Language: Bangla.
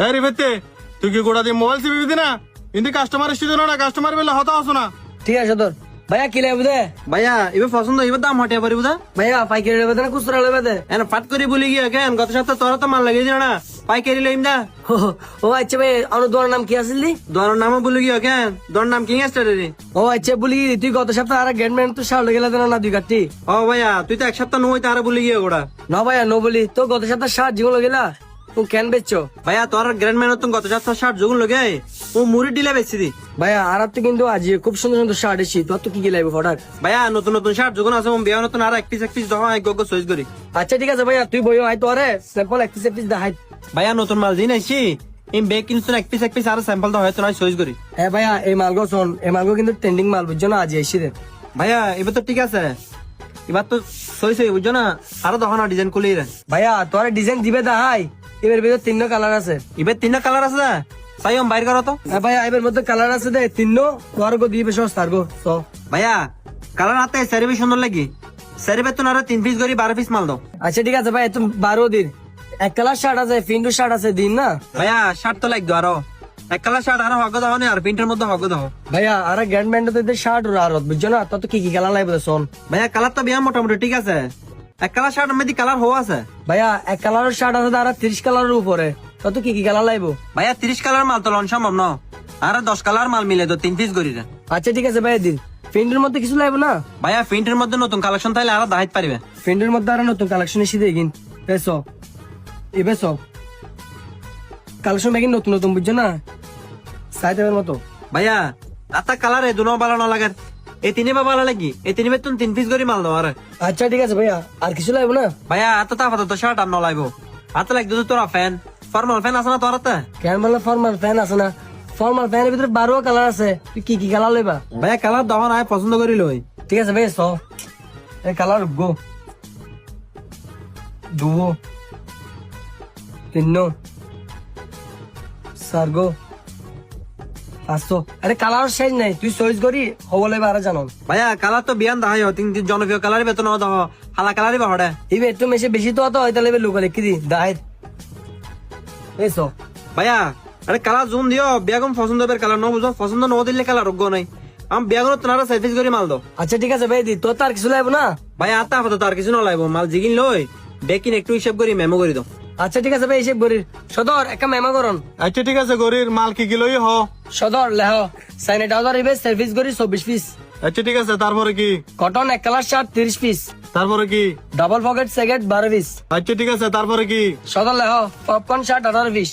হ্যাঁ রিফেতে তুই কি গোড়া দিয়ে মোবাইল চিপি দিবি না কিন্তু কাস্টমার এসেছিল না কাস্টমার বেলা হতা হসো না। ঠিক আছে তোর ভাইয়া কি লাগবে দে ভাইয়া এবার পছন্দ এবার দাম হটিয়া পারি বুঝা ভাইয়া পাইকারি লেবে দে না খুচরা লেবে দে? এন ফাট করে বলি গিয়া কেন গত সপ্তাহ তোরা তো মাল লাগিয়ে দিল না পাইকারি লইম দা। ও আচ্ছা ভাই আমার দোয়ার নাম কি আসলি? দোয়ার নামও বলি গিয়া কেন দোয়ার নাম কিং স্টারে রে। ও আচ্ছা বলি তুই গত সপ্তাহ আর গ্যান্ডম্যান তো শাল গেলে না দুই কাটি। ও ভাইয়া তুই তো এক সপ্তাহ নয় তারা বলি গিয়া গোড়া। না ভাইয়া নো বলি তো গত সপ্তাহ শার্ট জীবন গেলা ও কেন বেচছো? ভাইয়া তোর গ্র্যান্ড ম্যান তুমি গত সপ্তাহ শার্ট যোগুন লগে ও মুড়ি ডিলে বেচছি দি। ভাইয়া আর তো কিন্তু আজ খুব সুন্দর সুন্দর শার্ট এসি তোর তো কি কি লাগবে ফটাক? ভাইয়া নতুন নতুন শার্ট যোগুন আছে বিয়া নতুন আর এক পিস দহ এক গগ চয়েস করি। আচ্ছা ঠিক আছে ভাইয়া তুই বইও আই তো আরে স্যাম্পল এক পিস দেখাই। ভাইয়া নতুন মাল দিন আইছি এই বেগ কিনছো এক পিস আর স্যাম্পল তো হয়তো নয় চয়েস করি। হ্যাঁ ভাইয়া এই মালগো শোন এই মালগো কিন্তু ট্রেন্ডিং মাল বুঝছো না আজ এসি দে। ভাইয়া এবার তো ঠিক আছে এবার তো সই বুঝছো না আরো তখন ডিজাইন খুলি রে। ভাইয়া তোর ডিজাইন দিবে দেখাই এবার ভিতরে 3 কালার আছে। এবার 3টা কালার আছে না তাই বাইর করো তো। হ্যাঁ ভাইয়া এবার মধ্যে কালার আছে দে 3 তোর গো দিবে সস্তার গো তো। ভাইয়া কালার হাতে সারিবে সুন্দর লাগি সারিবে তো না 3 পিস করি 12 পিস মাল দাও। আচ্ছা ঠিক আছে ভাই তুমি 12 দিন এক কালার শার্ট আছে ফিন্ডু শার্ট আছে দিন না। ভাইয়া শার্ট তো লাগবে আরো এক কালার শার্ট আরো হগ দাও আর প্রিন্টের মধ্যে হগ দাও। ভাইয়া আর গ্র্যান্ড ব্যান্ডে শার্ট আর বুঝছো না তো কি কি কালার লাগবে শোন। ভাইয়া কালার তো বিয়া মোটামুটি ঠিক আছে এক কালার শার্ট মধ্যে কালার হওয়া আছে। ভাইয়া এক কালারের শার্ট আছে আর 30 কালারের উপরে তো কি কি কালার লাগবে? ভাইয়া 30 কালার মাল তো লন সম্ভব না আর 10 কালার মাল মিলে তো 3 পিস করি রে। আচ্ছা ঠিক আছে ভাইয়া দিন ফিন্ডের মধ্যে কিছু লাগবে না? ভাইয়া প্রিন্টের মধ্যে নতুন কালেকশন তাইলে আরো দাহাইতে পারবে। ফিন্ডের মধ্যে আর নতুন কালেকশন এসে দেখিন এসো এবেসো কালেকশন দেখি নতুন নতুন বুঝছো না সাইডের মতো। ভাইয়া আতা কালার এ দুনো ভালো না লাগে এই তিনে বা ভালো লাগি এই তিনে তুমি 3 পিস করি মাল দাও আর। আচ্ছা ঠিক আছে ভাইয়া আর কিছু লাগবে না? ভাইয়া আতা তা তো শার্ট আর ন লাগবো আতা লাগবে তো তোরা ফ্যান ফর্মাল ফ্যান আছে না তোর হাতে? কেন বললে ফর্মাল ফ্যান আছে না? ফর্মাল ফ্যানের ভিতরে 12 কালার আছে তুই কি কি কালার লেবা? ভাইয়া কালার দাও না পছন্দ করি লই। ঠিক আছে ভাই সো এই কালার গো দুও তিনো সারগো আসো আরে কালার শেষ নাই তুই চয়েস করি হবলে আর জানো। ভাইয়া কালার তো বিয়ান দাহাই তিন জনপ্রিয় কালারই বেতন দাও হালা কালারই বা হড়ে ইবে একটু মেশে বেশি তো তো হয়তো লেবে লোকালে কি দি দাই এসো। ভাইয়া আরে কালার জুম দিও বেগম পছন্দ হবে কালার ন বুঝো পছন্দ ন দিলে কালার রোগ নাই আমি বেগম তোনারা সাইজ করি মাল দাও। আচ্ছা ঠিক আছে ভাই দি তোর তার কিছু লাগবে না? ভাইয়া আতা হতো তার কিছু না লাগবো মাল জিগিন লই বেকিন একটু হিসাব করি মেমো করে দাও। আচ্ছা ঠিক আছে ভাই হিসেব করি সদর একটা মেমা করন। আচ্ছা ঠিক আছে গরির মাল কি কি লই হ। সদর লেহ স্যানিটাইজার ইবে সার্ভিস করি 24 পিস। আচ্ছা ঠিক আছে তারপরে কি? কটন এক কালার শার্ট 30 পিস। তারপরে কি? ডাবল পকেট সেকেট 12 পিস। আচ্ছা ঠিক আছে তারপরে কি? সদর লেহ পপকর্ন শার্ট 18 পিস।